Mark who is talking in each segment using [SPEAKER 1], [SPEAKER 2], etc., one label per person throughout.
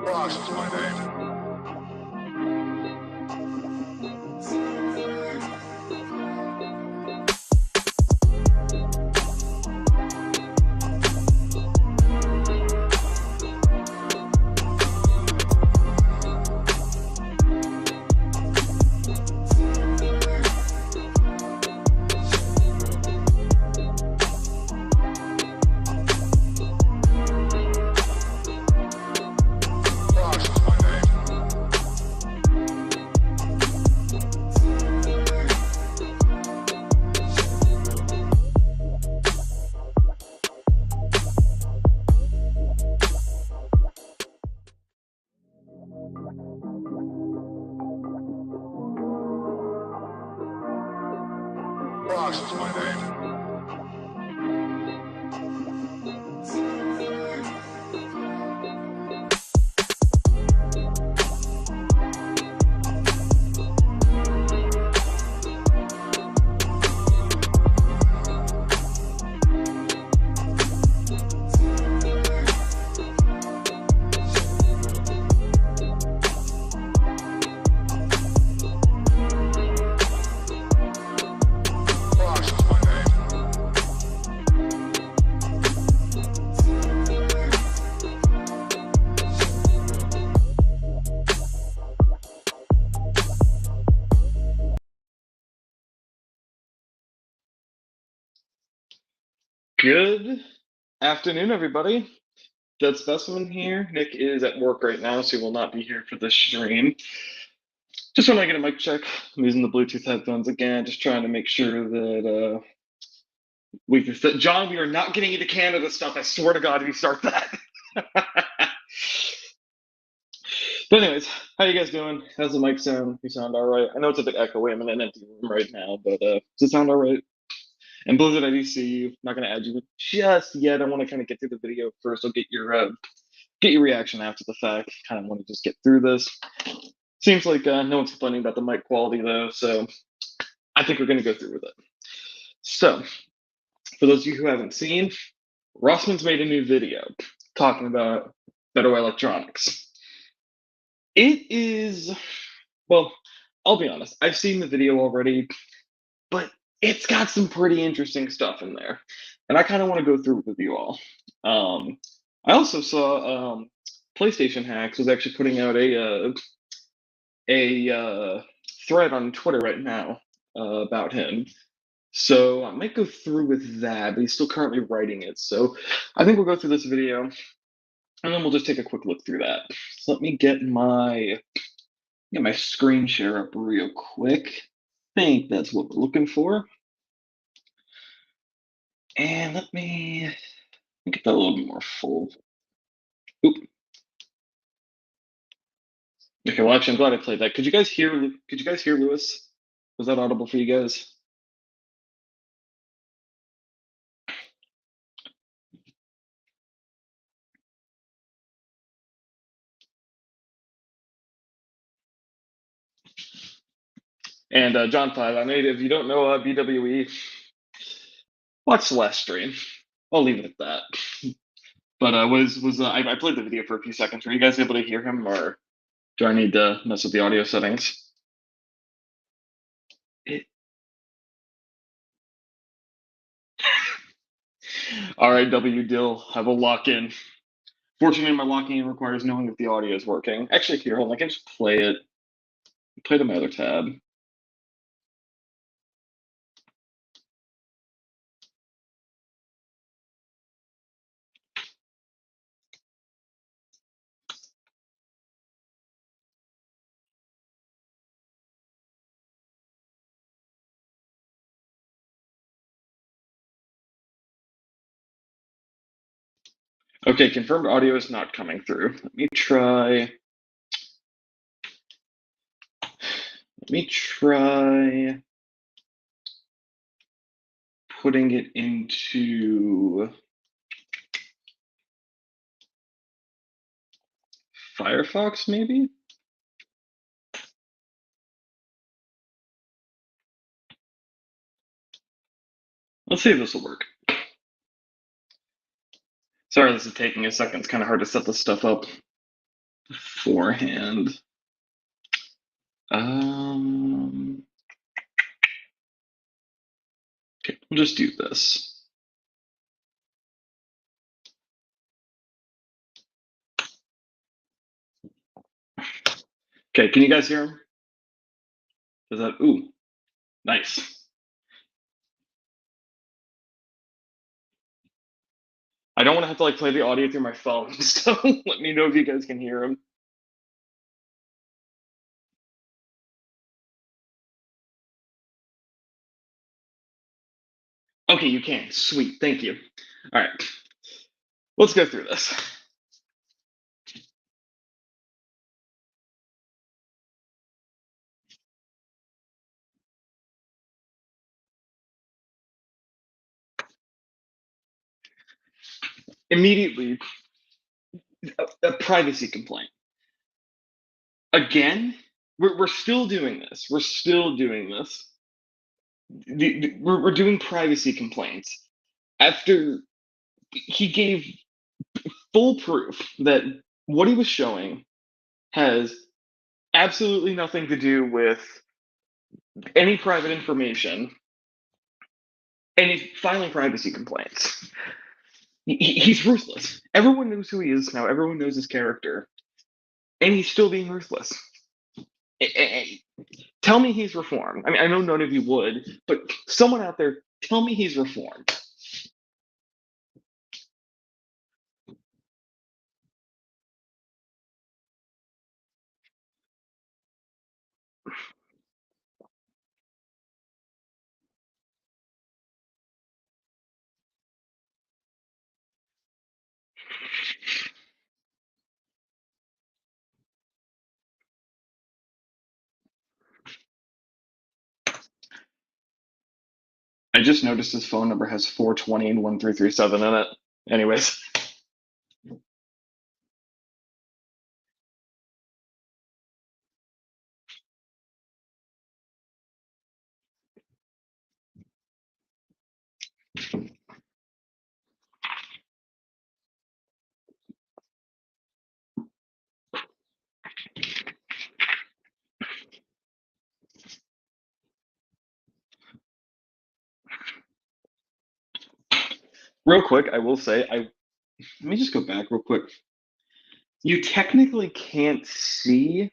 [SPEAKER 1] Ross is my name. Ross is my name. Ross is my name. Ross is my name.
[SPEAKER 2] Good afternoon, everybody. Dead Specimen here. Nick is at work right now, so he will not be here for this stream. Just want to get a mic check. I'm using the Bluetooth headphones again, just trying to make sure that we can fit. John, we are not getting into Canada stuff. I swear to God, if you start that. But anyways, how you guys doing? How's the mic sound? You sound all right? I know it's a bit echoey. I'm in an empty room right now, but does it sound all right? And Blizzard, I do see you. Not going to add you just yet. I want to kind of get through the video first. I'll get your reaction after the fact. Kind of want to just get through this. Seems like no one's complaining about the mic quality though, so I think we're going to go through with it. So, for those of you who haven't seen, Rossman's made a new video talking about better electronics. It is, well, I'll be honest. I've seen the video already, but it's got some pretty interesting stuff in there, and I kind of want to go through it with you all. I also saw PlayStation Hacks was actually putting out a thread on Twitter right now about him. So I might go through with that, but he's still currently writing it. So I think we'll go through this video, and then we'll just take a quick look through that. So let me get my screen share up real quick. I think that's what we're looking for. And let me get that a little bit more full. Oop. Okay, well, actually, I'm glad I played that. Could you guys hear Lewis? Was that audible for you guys? And John 5, I know if you don't know BWE, watch the last stream. I'll leave it at that. But I played the video for a few seconds. Were you guys able to hear him, or do I need to mess with the audio settings? All right, W Dill, I will lock in. Fortunately, my locking in requires knowing if the audio is working. Actually, here, hold on, I can just play it. Play to my other tab. Okay, confirmed audio is not coming through. Let me try putting it into Firefox, maybe? Let's see if this will work. Sorry, this is taking a second. It's kind of hard to set this stuff up. beforehand. Okay, we'll just do this. Okay, can you guys hear him? Is that, ooh, nice. I don't want to have to like play the audio through my phone, so let me know if you guys can hear him. Okay, you can. Sweet, thank you. All right, let's go through this. Immediately, a privacy complaint. Again, we're still doing this. We're still doing this. We're doing privacy complaints after he gave full proof that what he was showing has absolutely nothing to do with any private information, and he's filing privacy complaints. He's ruthless. Everyone knows who he is now. Everyone knows his character, and he's still being ruthless. Tell me he's reformed. I mean, I know none of you would, but someone out there, tell me he's reformed. I just noticed his phone number has 420 and 1337 in it. Anyways, real quick, I will say, let me just go back real quick. You technically can't see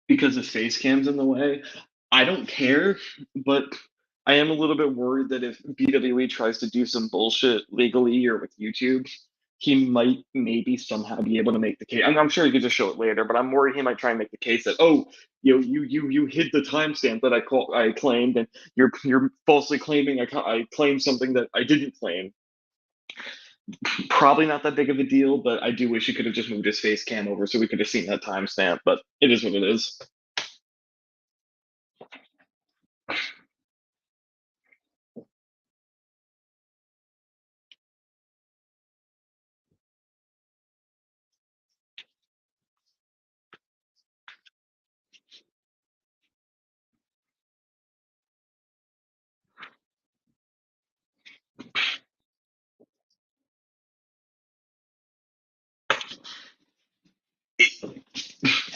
[SPEAKER 2] because the face cam's in the way. I don't care, but I am a little bit worried that if BWE tries to do some bullshit legally or with YouTube, he might maybe somehow be able to make the case. I'm sure he could just show it later, but I'm worried he might try and make the case that, oh, you hid the timestamp that I claimed, and you're falsely claiming I claimed something that I didn't claim. Probably not that big of a deal, but I do wish he could have just moved his face cam over so we could have seen that timestamp. But it is what it is.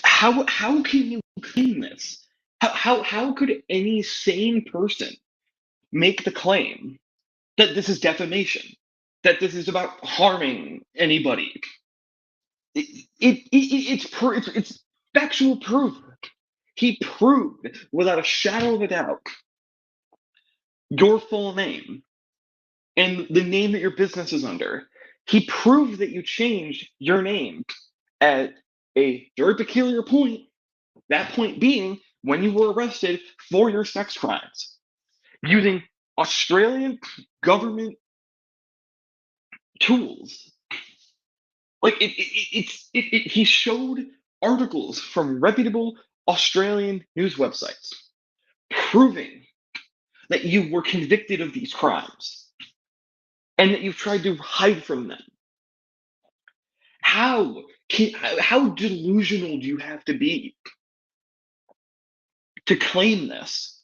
[SPEAKER 2] How can you claim this? How could any sane person make the claim that this is defamation, that this is about harming anybody? It's factual proof. He proved without a shadow of a doubt your full name and the name that your business is under. He proved that you changed your name at a very peculiar point. That point being when you were arrested for your sex crimes using Australian government tools. Like he showed articles from reputable Australian news websites proving that you were convicted of these crimes and that you've tried to hide from them. How delusional do you have to be to claim this?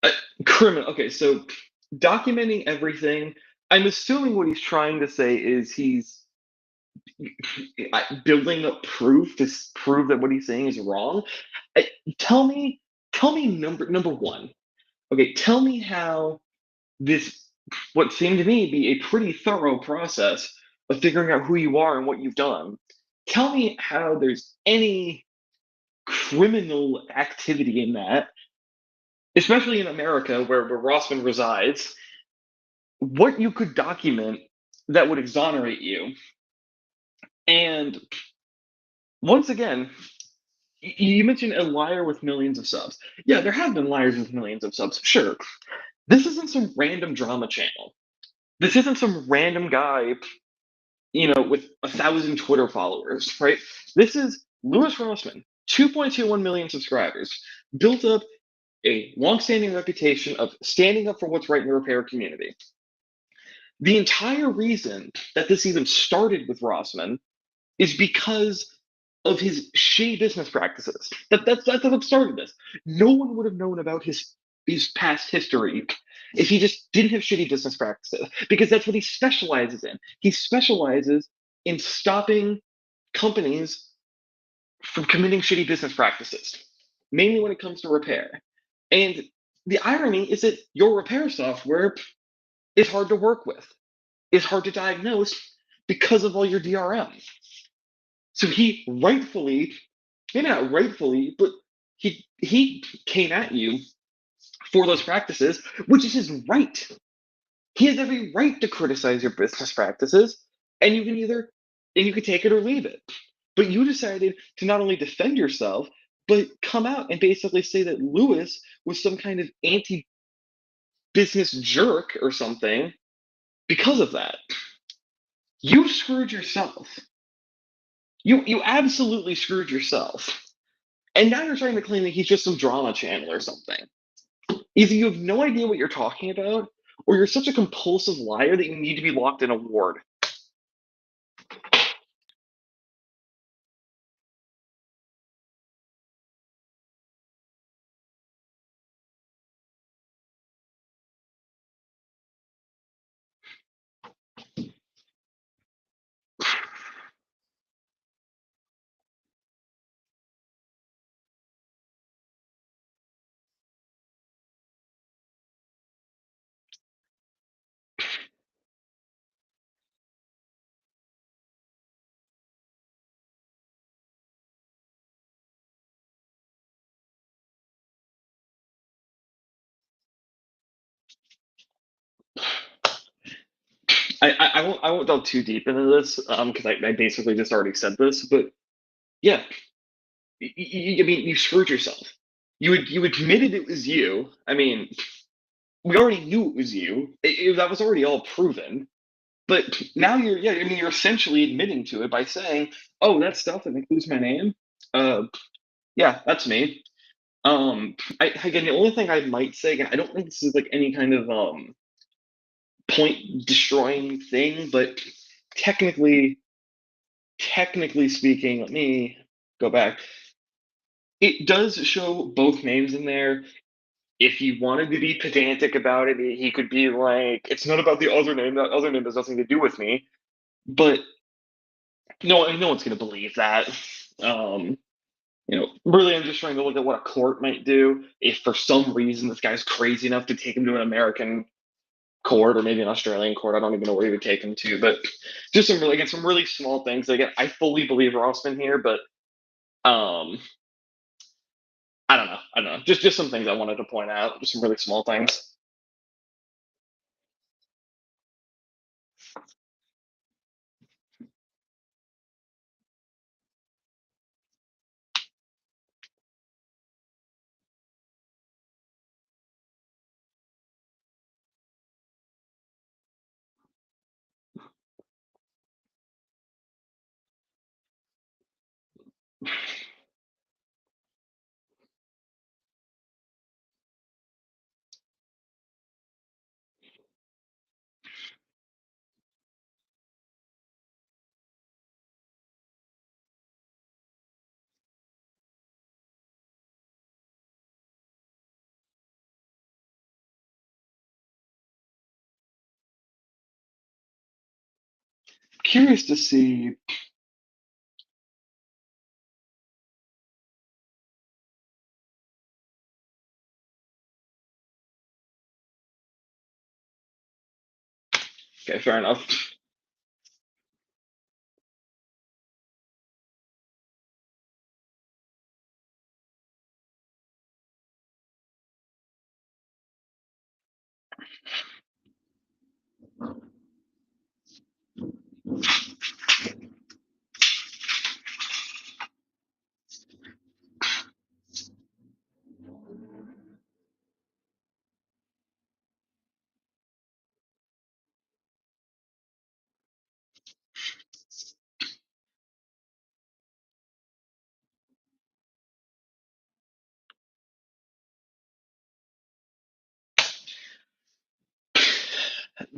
[SPEAKER 2] Uh, Criminal. Okay, so documenting everything. I'm assuming what he's trying to say is he's building up proof to prove that what he's saying is wrong. I, tell me, tell me number one. Okay, tell me how this what seemed to me be a pretty thorough process of figuring out who you are and what you've done. Tell me how there's any criminal activity in that, especially in America where Rossman resides, what you could document that would exonerate you. And once again, you mentioned a liar with millions of subs. Yeah, there have been liars with millions of subs. Sure. This isn't some random drama channel. This isn't some random guy, with 1,000 Twitter followers, right? This is Louis Rossman, 2.21 million subscribers, built up a long-standing reputation of standing up for what's right in the repair community. The entire reason that this even started with Rossman is because of his shady business practices. That's what started this. No one would have known about his past history if he just didn't have shitty business practices, because that's what he specializes in. He specializes in stopping companies from committing shitty business practices, mainly when it comes to repair. And the irony is that your repair software is hard to work with, is hard to diagnose because of all your DRM. So he rightfully, maybe not rightfully, but he came at you for those practices, which is his right. He has every right to criticize your business practices, and you can take it or leave it. But you decided to not only defend yourself, but come out and basically say that Lewis was some kind of anti-business jerk or something because of that. You screwed yourself. You absolutely screwed yourself. And now you're trying to claim that he's just some drama channel or something. Either you have no idea what you're talking about, or you're such a compulsive liar that you need to be locked in a ward. I won't delve too deep into this because I basically just already said this, but yeah, I mean you screwed yourself. You admitted it was you. I mean, we already knew it was you. That was already all proven. But now I mean, you're essentially admitting to it by saying, "Oh, that stuff that includes my name, uh, yeah, that's me." Again, the only thing I might say, again, I don't think this is like any kind of point destroying thing, but technically, technically speaking, let me go back. It does show both names in there. If he wanted to be pedantic about it, he could be like, "It's not about the other name. That other name has nothing to do with me." But no one's going to believe that. Um, really, I'm just trying to look at what a court might do if, for some reason, this guy's crazy enough to take him to an American court or maybe an Australian court. I don't even know where he would take him to, but just some really small things. Again, I fully believe Rossman here, but um, I don't know. I don't know. Just some things I wanted to point out. Just some really small things. curious to see. Okay, fair enough.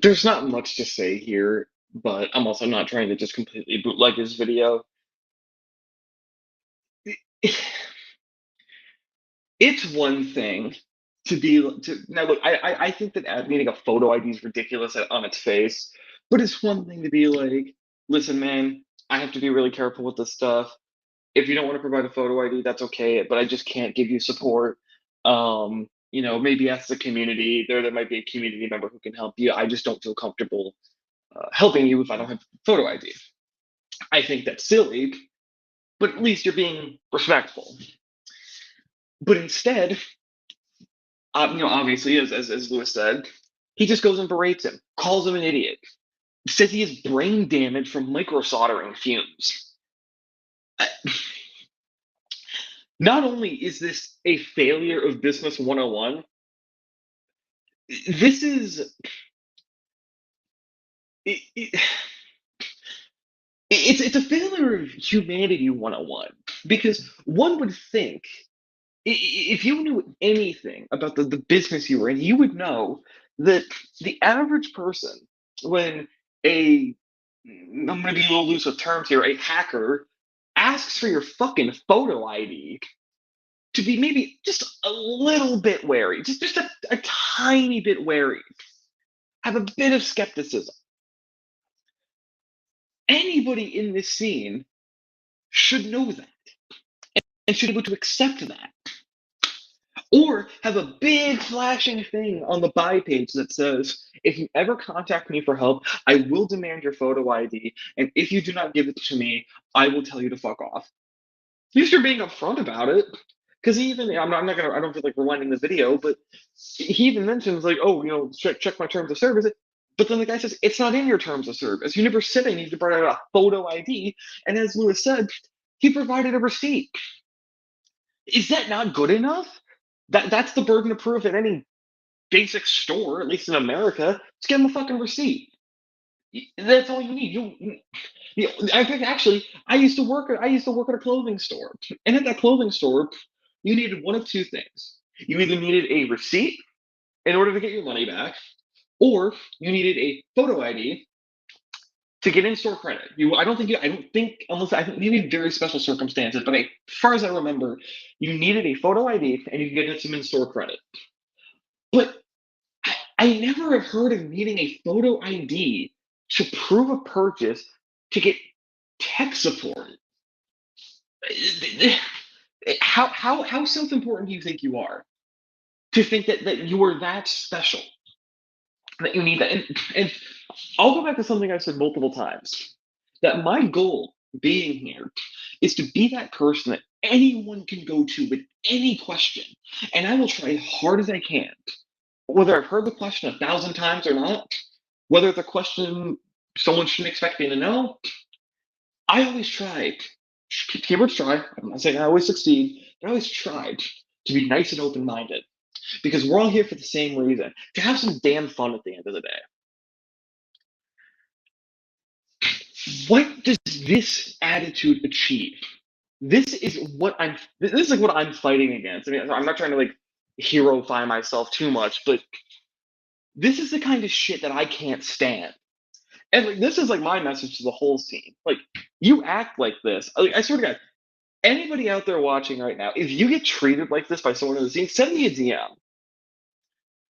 [SPEAKER 2] There's not much to say here, but I'm also not trying to just completely bootleg his video. It's one thing to now look. I think that needing a photo ID is ridiculous on its face, but it's one thing to be like, listen, man, I have to be really careful with this stuff. If you don't want to provide a photo ID, that's okay, but I just can't give you support. Maybe ask the community. There might be a community member who can help you. I just don't feel comfortable helping you if I don't have photo ID. I think that's silly, but at least you're being respectful. But instead, obviously, as Lewis said, he just goes and berates him, calls him an idiot, says he has brain damage from microsoldering fumes. Not only is this a failure of Business 101, this is it, it, it's a failure of humanity 101 because one would think if you knew anything about the business you were in, you would know that the average person, when I'm going to be a little loose with terms here, a hacker asks for your fucking photo ID, to be maybe just a little bit wary, just a tiny bit wary, have a bit of skepticism. Anybody in this scene should know that and should be able to accept that. Or have a big flashing thing on the buy page that says, if you ever contact me for help, I will demand your photo ID, and if you do not give it to me, I will tell you to fuck off. At least you're being upfront about it. Because I don't feel like rewinding the video, but he even mentions, like, oh, check my terms of service. But then the guy says, it's not in your terms of service. You never said I need to provide a photo ID. And as Lewis said, he provided a receipt. Is that not good enough? That's the burden of proof at any basic store, at least in America. Just give them a fucking receipt. That's all you need. I think actually, I used to work at a clothing store, and at that clothing store, you needed one of two things. You either needed a receipt in order to get your money back, or you needed a photo ID to get in-store credit. I don't think unless I think maybe very special circumstances, but as far as I remember, you needed a photo ID and you could get some in-store credit. But I never have heard of needing a photo ID to prove a purchase to get tech support. How self-important do you think you are to think that you are that special, that you need that? And I'll go back to something I've said multiple times, that my goal being here is to be that person that anyone can go to with any question, and I will try as hard as I can, whether I've heard the question 1,000 times or not, whether it's a question someone shouldn't expect me to know. I always try, keywords try, I'm not saying I always succeed, but I always tried to be nice and open-minded, because we're all here for the same reason, to have some damn fun at the end of the day. What does this attitude achieve? This is what I'm fighting against. I mean, I'm not trying to like heroify myself too much, but this is the kind of shit that I can't stand. And like, this is like my message to the whole scene. Like, you act like this. I swear to God, anybody out there watching right now, if you get treated like this by someone in the scene, send me a DM. I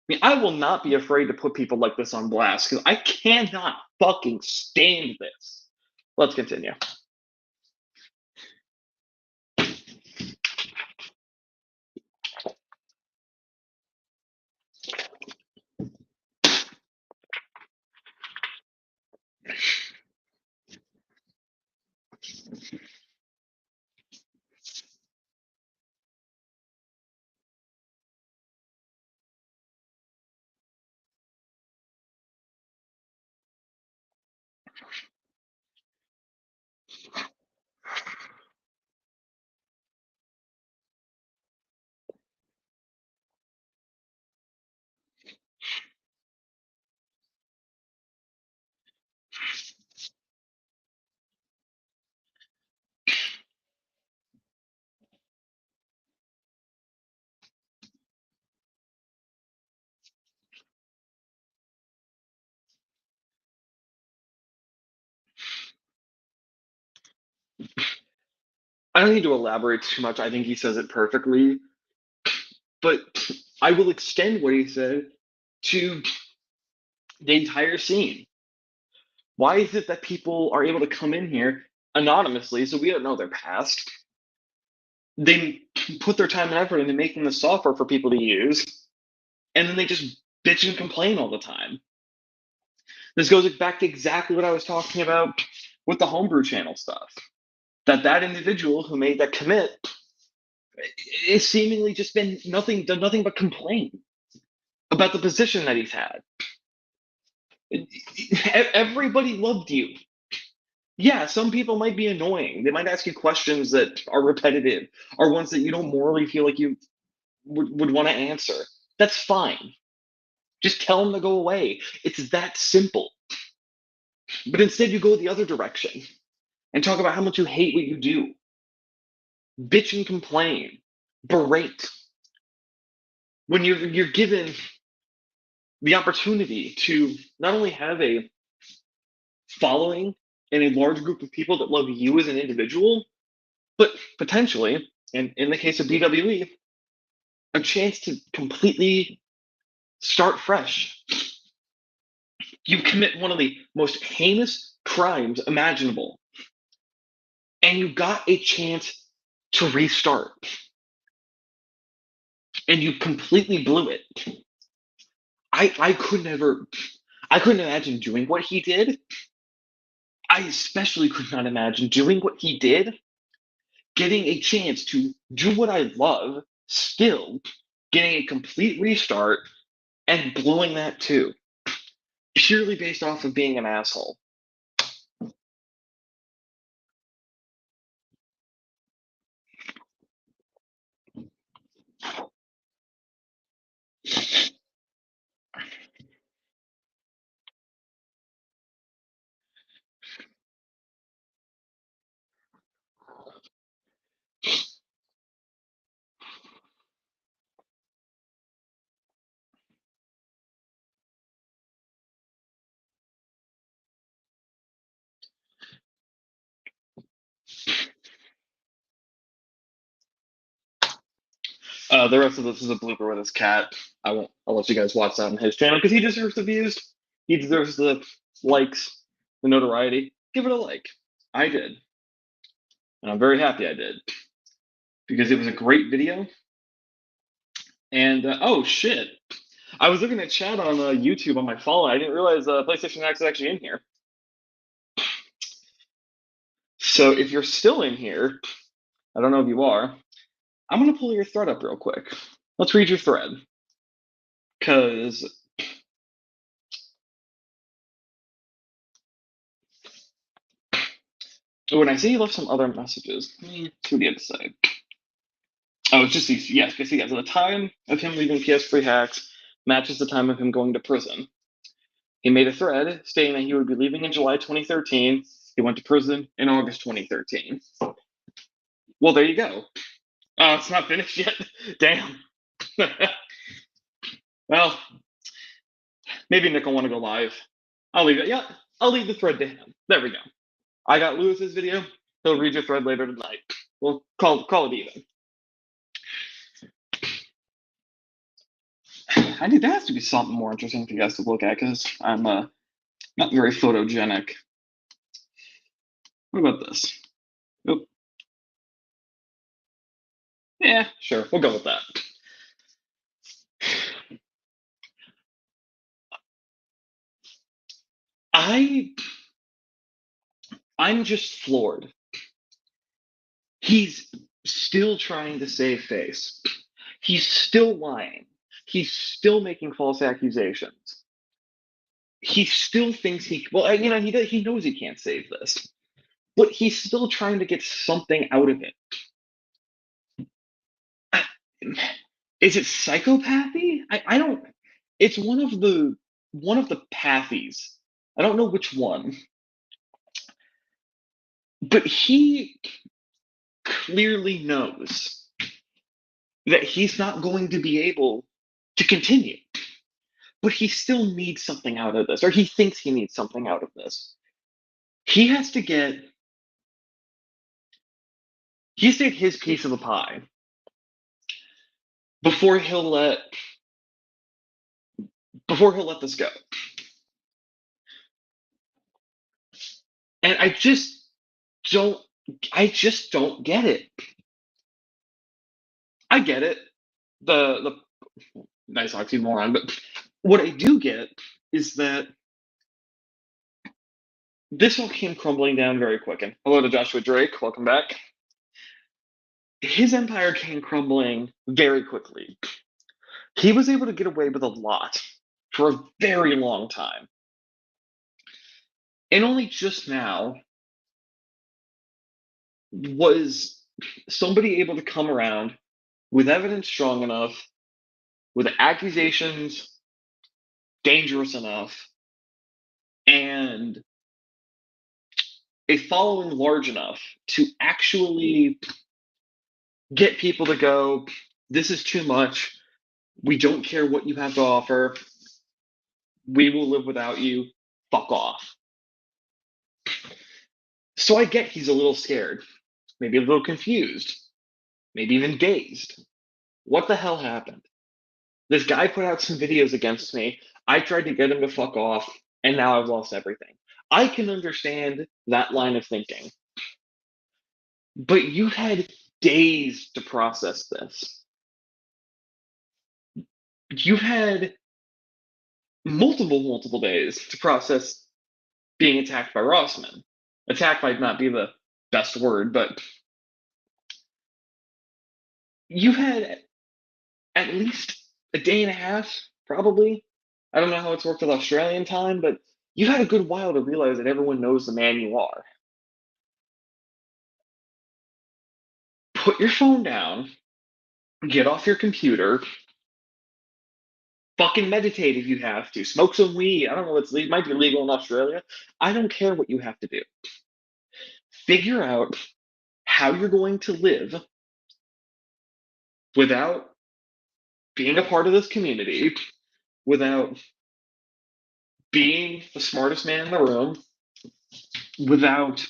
[SPEAKER 2] mean, I will not be afraid to put people like this on blast because I cannot fucking stand this. let's continue. I don't need to elaborate too much. I think he says it perfectly. But I will extend what he said to the entire scene. Why is it that people are able to come in here anonymously, so we don't know their past? They put their time and effort into making the software for people to use, and then they just bitch and complain all the time. This goes back to exactly what I was talking about with the homebrew channel stuff. That individual who made that commit is seemingly just been done nothing but complain about the position that he's had. Everybody loved you. Yeah, some people might be annoying. They might ask you questions that are repetitive, or ones that you don't morally feel like you would want to answer. That's fine. Just tell them to go away. It's that simple. But instead, you go the other direction and talk about how much you hate what you do, bitch and complain, berate. When you're given the opportunity to not only have a following and a large group of people that love you as an individual, but potentially, and in the case of BWE, a chance to completely start fresh. You commit one of the most heinous crimes imaginable, and you got a chance to restart, and you completely blew it. I couldn't imagine doing what he did. I especially could not imagine doing what he did, getting a chance to do what I love, still getting a complete restart, and blowing that too, purely based off of being an asshole. The rest of this is a blooper with his cat. I won't. I'll let you guys watch that on his channel because he deserves the views. He deserves the likes, the notoriety. Give it a like. I did, and I'm very happy I did because it was a great video. And oh shit, I was looking at chat on YouTube on my phone. I didn't realize PlayStation X is actually in here. So if you're still in here, I don't know if you are. I'm gonna pull your thread up real quick. Let's read your thread because when I see you left some other messages, what do you have to say? Oh, it's just these. Yes, because the time of him leaving PS3 Hacks matches the time of him going to prison. He made a thread stating that he would be leaving in July 2013. He went to prison in August 2013. Well, there you go. Oh, it's not finished yet. Damn. Well, maybe Nick will want to go live. I'll leave it. Yeah, I'll leave the thread to him. There we go. I got Lewis's video. He'll read your thread later tonight. We'll call it even. I think there has to be something more interesting for you guys to look at because I'm not very photogenic. What about this? Oop. Yeah, sure. We'll go with that. I I'm just floored. He's still trying to save face. He's still lying. He's still making false accusations. He still thinks he knows he can't save this, but he's still trying to get something out of it. Is it psychopathy? I don't. It's one of the pathies. I don't know which one, but he clearly knows that he's not going to be able to continue. But he still needs something out of this, or he thinks he needs something out of this. He has to get he has to get his piece of the pie before he'll let this go. And don't I just don't get it. I get it. The nice oxymoron, but what I do get is that this all came crumbling down very quick. And hello to Joshua Drake, welcome back. His empire came crumbling very quickly. He was able to get away with a lot for a very long time. And only just now was somebody able to come around with evidence strong enough, with accusations dangerous enough, and a following large enough to actually get people to go, this is too much. We don't care what you have to offer. We will live without you. Fuck off. So I get he's a little scared, maybe a little confused, maybe even dazed. What the hell happened? This guy put out some videos against me. I tried to get him to fuck off, and now I've lost everything. I can understand that line of thinking. But you've had days to process this. You've had multiple days to process being attacked by Rossman. Attack might not be the best word, but you've had at least a day and a half, probably. I don't know how it's worked with Australian time, but you've had a good while to realize that everyone knows the man you are. Put your phone down, get off your computer, fucking meditate if you have to, smoke some weed. I don't know, it might be legal in Australia. I don't care what you have to do. Figure out how you're going to live without being a part of this community, without being the smartest man in the room, without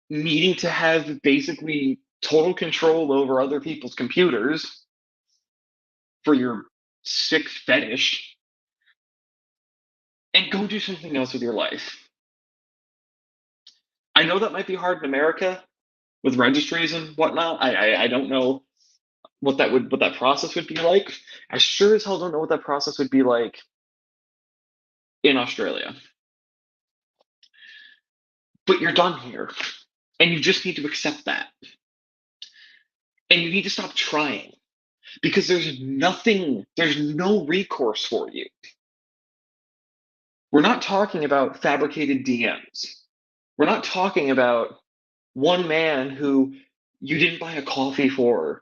[SPEAKER 2] needing to have basically total control over other people's computers for your sick fetish, and go do something else with your life. I know that might be hard in America with registries and whatnot. I don't know what that process would be like. I sure as hell don't know what that process would be like in Australia. But you're done here. And you just need to accept that. And you need to stop trying. Because there's no recourse for you. We're not talking about fabricated DMs. We're not talking about one man who you didn't buy a coffee for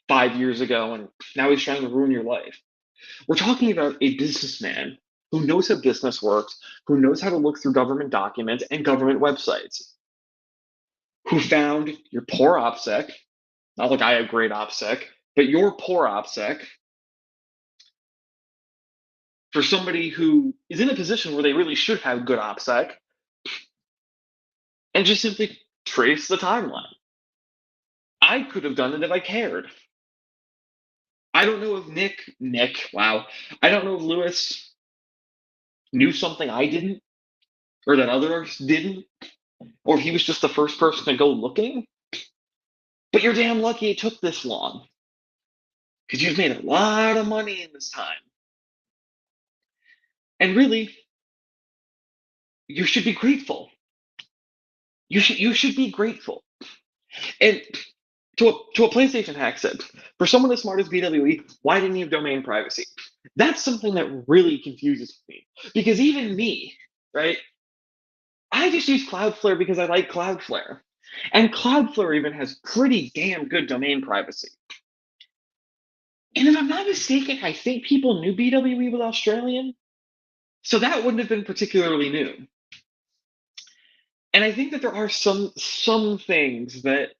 [SPEAKER 2] 5 years ago and now he's trying to ruin your life. We're talking about a businessman who knows how business works, who knows how to look through government documents and government websites, who found your poor OPSEC, not like I have great OPSEC, but your poor OPSEC, for somebody who is in a position where they really should have good OPSEC, and just simply trace the timeline. I could have done it if I cared. I don't know if wow. I don't know if Lewis knew something I didn't, or that others didn't. or he was just the first person to go looking. But you're damn lucky it took this long because you've made a lot of money in this time. And really, you should be grateful. You should be grateful. And to a PlayStation hack said, for someone as smart as BWE, why didn't you have domain privacy? That's something that really confuses me. Because even me, right? I just use Cloudflare because I like Cloudflare. And Cloudflare even has pretty damn good domain privacy. And if I'm not mistaken, I think people knew BWE was Australian. So that wouldn't have been particularly new. And I think that there are some things that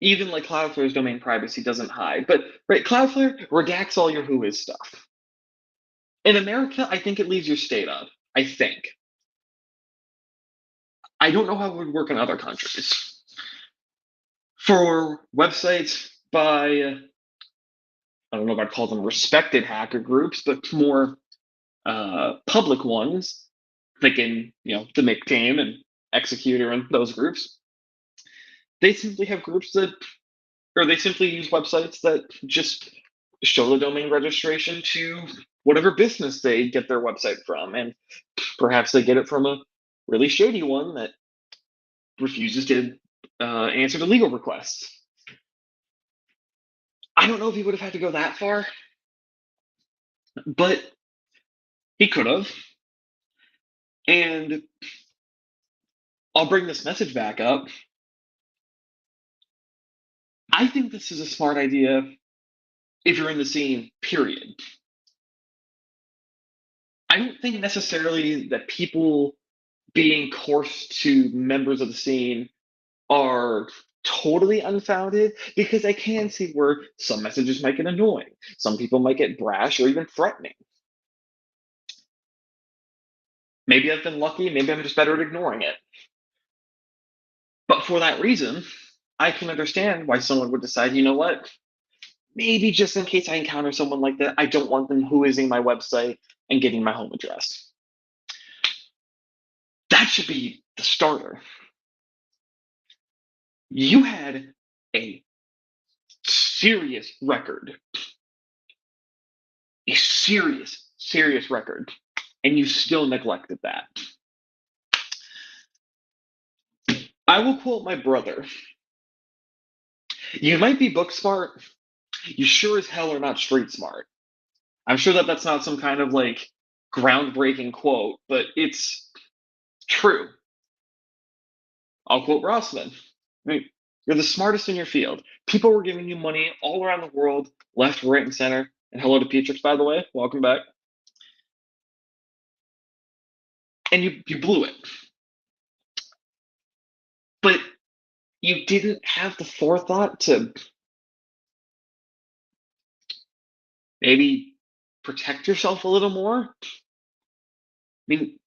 [SPEAKER 2] even like Cloudflare's domain privacy doesn't hide. But right, Cloudflare redacts all your Whois stuff. In America, I think it leaves your state up. I think. I don't know how it would work in other countries. For websites by, I don't know if I'd call them respected hacker groups, but more public ones, like in the McTame and Executor and those groups, they simply have groups that, or they simply use websites that just show the domain registration to whatever business they get their website from, and perhaps they get it from a really shady one that refuses to answer to legal requests. I don't know if he would have had to go that far, but he could have. And I'll bring this message back up. I think this is a smart idea if you're in the scene, period. I don't think necessarily that people being coarse to members of the scene are totally unfounded, because I can see where some messages might get annoying. Some people might get brash or even threatening. Maybe I've been lucky, maybe I'm just better at ignoring it. But for that reason, I can understand why someone would decide, you know what? Maybe just in case I encounter someone like that, I don't want them whoising my website and getting my home address. That should be the starter. You had a serious record, a serious record, and you still neglected that. I will quote my brother. You might be book smart, you sure as hell are not street smart. I'm sure that that's not some kind of like groundbreaking quote, but it's true. I'll quote Rossman. I mean, you're the smartest in your field. People were giving you money all around the world, left, right, and center. And hello to Petrix, by the way. Welcome back. And you blew it. But you didn't have the forethought to maybe protect yourself a little more. I mean,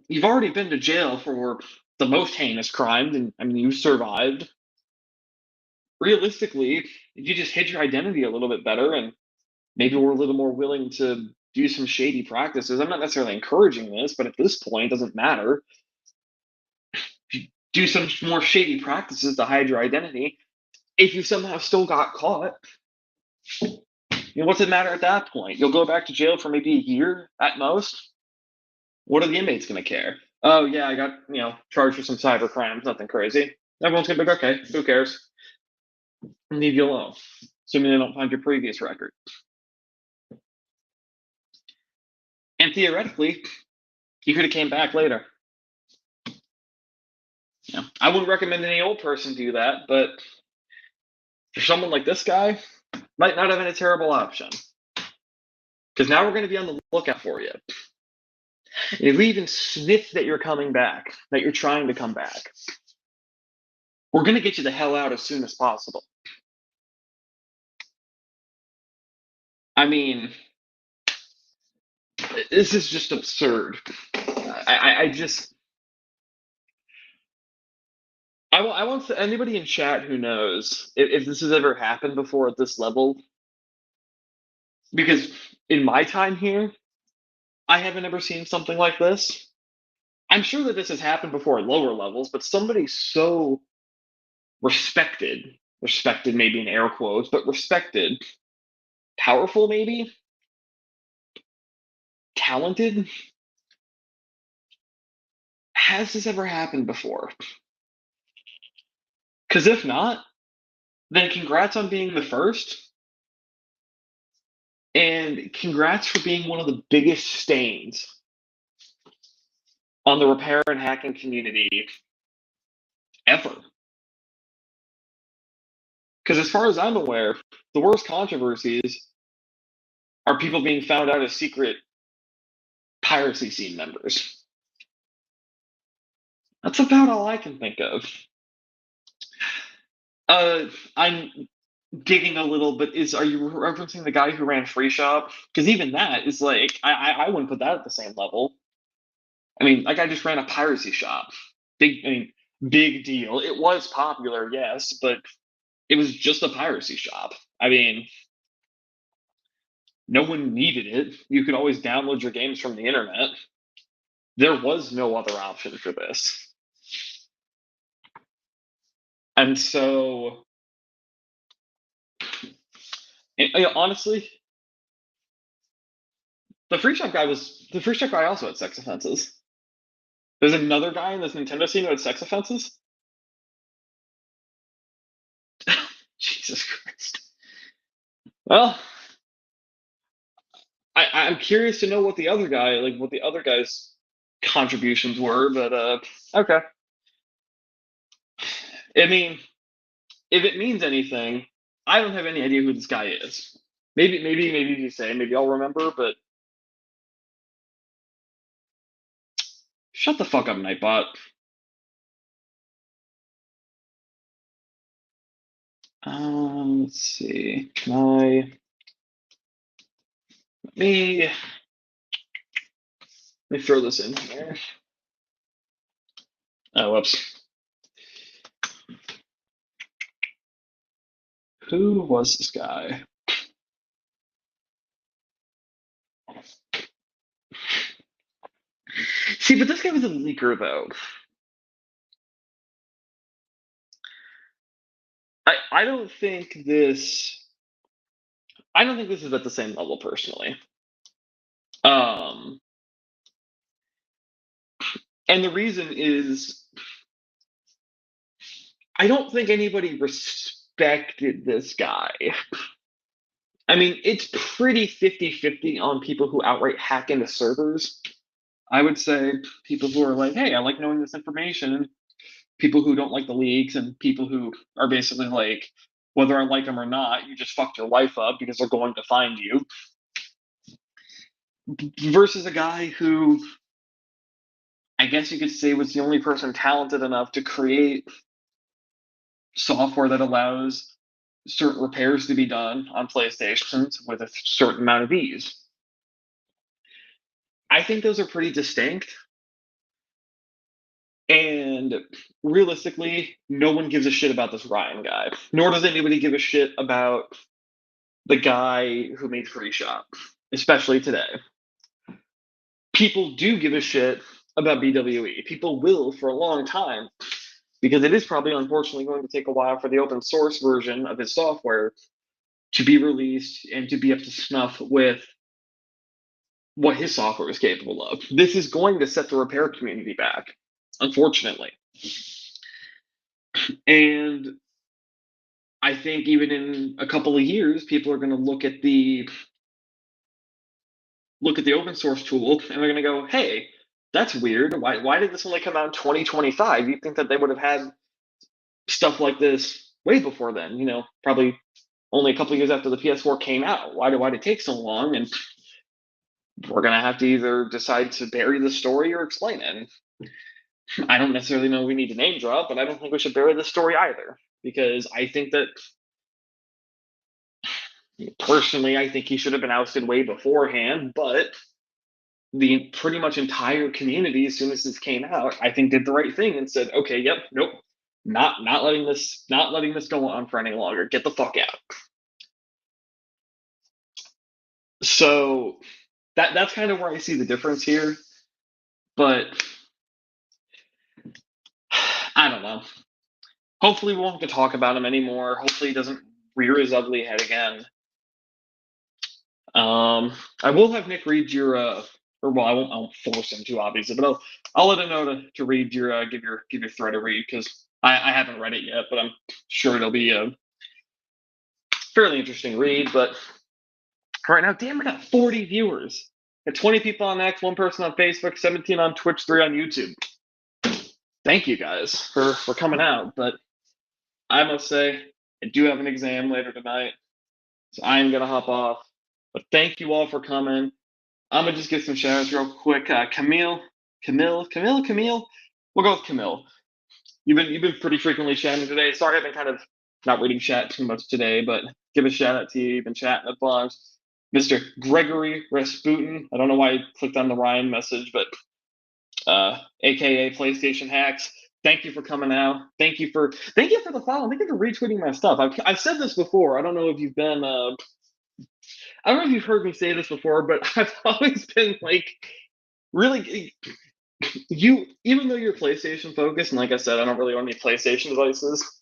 [SPEAKER 2] you've already been to jail for the most heinous crimes, and I mean, you survived. Realistically, if you just hid your identity a little bit better and maybe we're a little more willing to do some shady practices. I'm not necessarily encouraging this, but at this point, it doesn't matter. If you do some more shady practices to hide your identity, if you somehow still got caught, what's it matter at that point? You'll go back to jail for maybe a year at most. What are the inmates going to care? Oh yeah, I got charged for some cyber crimes, nothing crazy. Everyone's gonna be like, okay, who cares? Leave you alone, assuming they don't find your previous record. And theoretically, you could have came back later. I wouldn't recommend any old person do that, but for someone like this guy, might not have been a terrible option. Because now we're going to be on the lookout for you. If we even sniff that you're coming back, that you're trying to come back, we're going to get you the hell out as soon as possible. I mean, this is just absurd. I want anybody in chat who knows if this has ever happened before at this level, because in my time here, I haven't ever seen something like this. I'm sure that this has happened before at lower levels, but somebody so respected maybe in air quotes, but respected, powerful maybe, talented. Has this ever happened before? Because if not, then congrats on being the first, and congrats for being one of the biggest stains on the repair and hacking community ever. Because as far as I'm aware, the worst controversies are people being found out as secret piracy scene members. That's about all I can think of. I'm digging a little, but are you referencing the guy who ran Free Shop? Because even that is like I wouldn't put that at the same level. I mean, that guy just ran a piracy shop. Big deal. It was popular, yes, but it was just a piracy shop. I mean, no one needed it. You could always download your games from the internet. There was no other option for this. And so, honestly, the free shop guy also had sex offenses. There's another guy in this Nintendo scene who had sex offenses. Jesus Christ. Well, I'm curious to know what the other guy, like what the other guy's contributions were, but okay. I mean, if it means anything, I don't have any idea who this guy is. Maybe you say, maybe I'll remember, but shut the fuck up, Nightbot. Let's see. Let me throw this in here. Oh, whoops. Who was this guy? See, but this guy was a leaker, though. I don't think this. I don't think this is at the same level personally. Um, and the reason is I don't think anybody respected this guy. I mean, it's pretty 50-50 on people who outright hack into servers. I would say people who are like, hey, I like knowing this information, people who don't like the leaks, and people who are basically like, whether I like them or not, you just fucked your life up because they're going to find you. Versus a guy who I guess you could say was the only person talented enough to create software that allows certain repairs to be done on PlayStations with a certain amount of ease. I think those are pretty distinct. And realistically, no one gives a shit about this Ryan guy. Nor does anybody give a shit about the guy who made Free Shop, especially today. People do give a shit about BWE. People will for a long time, because it is probably unfortunately going to take a while for the open source version of his software to be released and to be up to snuff with what his software is capable of. This is going to set the repair community back, unfortunately. And I think even in a couple of years, people are going to look at the open source tool and they're going to go, "Hey, that's weird. Why did this only come out in 2025? You'd think that they would have had stuff like this way before then. Probably only a couple of years after the PS4 came out. Why did it take so long?" And we're going to have to either decide to bury the story or explain it. And I don't necessarily know we need to name drop, but I don't think we should bury the story either, because I think that personally, I think he should have been ousted way beforehand, but the pretty much entire community, as soon as this came out, I think did the right thing and said, okay, yep, nope, not letting this go on for any longer. Get the fuck out. So that's kind of where I see the difference here. But I don't know. Hopefully we won't have to talk about him anymore. Hopefully he doesn't rear his ugly head again. I will have Nick read your or well, I won't force him to, obviously, but I'll let him know to read your give your thread a read, because I haven't read it yet, but I'm sure it'll be a fairly interesting read. But right now, damn, we got 40 viewers. Got 20 people on X, 1 person on Facebook, 17 on Twitch, 3 on YouTube. Thank you guys for coming out. But I must say, I do have an exam later tonight, so I am gonna hop off. But thank you all for coming. I'm gonna just get some shout outs real quick. Camille. We'll go with Camille. You've been pretty frequently chatting today. Sorry, I've been kind of not reading chat too much today, but give a shout out to you. You've been chatting a bunch. Mr. Gregory Rasputin. I don't know why I clicked on the Ryan message, but aka PlayStation Hacks. Thank you for coming out. Thank you for the follow. Thank you for retweeting my stuff. I've said this before. I don't know if you've been. I don't know if you've heard me say this before, but I've always been like really you. Even though you're PlayStation focused, and like I said, I don't really own any PlayStation devices.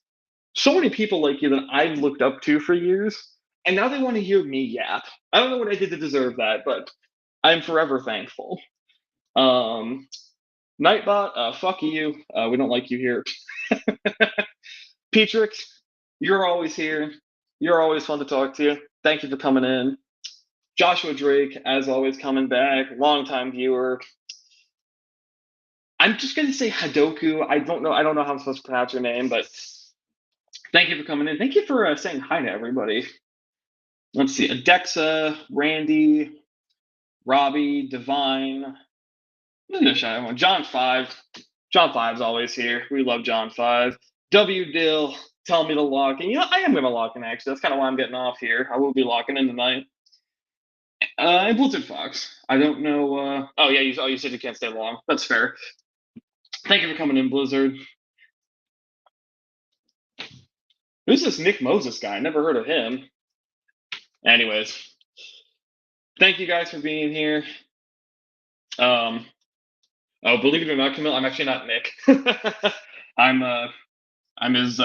[SPEAKER 2] So many people like you that I've looked up to for years, and now they want to hear me yap. I don't know what I did to deserve that, but I'm forever thankful. Um, Nightbot, fuck you. We don't like you here. Petrix, you're always here. You're always fun to talk to. Thank you for coming in. Joshua Drake, as always, coming back. Longtime viewer. I'm just gonna say Hadoku. I don't know how I'm supposed to pronounce your name, but thank you for coming in. Thank you for saying hi to everybody. Let's see. Adexa, Randy, Robbie, Divine. John 5. John 5's always here. We love John 5. W Dill, tell me to lock in. I am going to lock in, actually. That's kind of why I'm getting off here. I will be locking in tonight. And Blizzard Fox. I don't know. Oh, yeah, you said you can't stay long. That's fair. Thank you for coming in, Blizzard. Who's this Nick Moses guy? I never heard of him. Anyways, thank you guys for being here. Oh, believe it or not, Camille, I'm actually not Nick. I'm his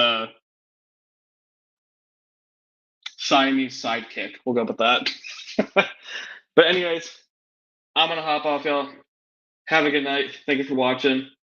[SPEAKER 2] Siamese sidekick. We'll go with that. But anyways, I'm gonna hop off, y'all. Have a good night. Thank you for watching.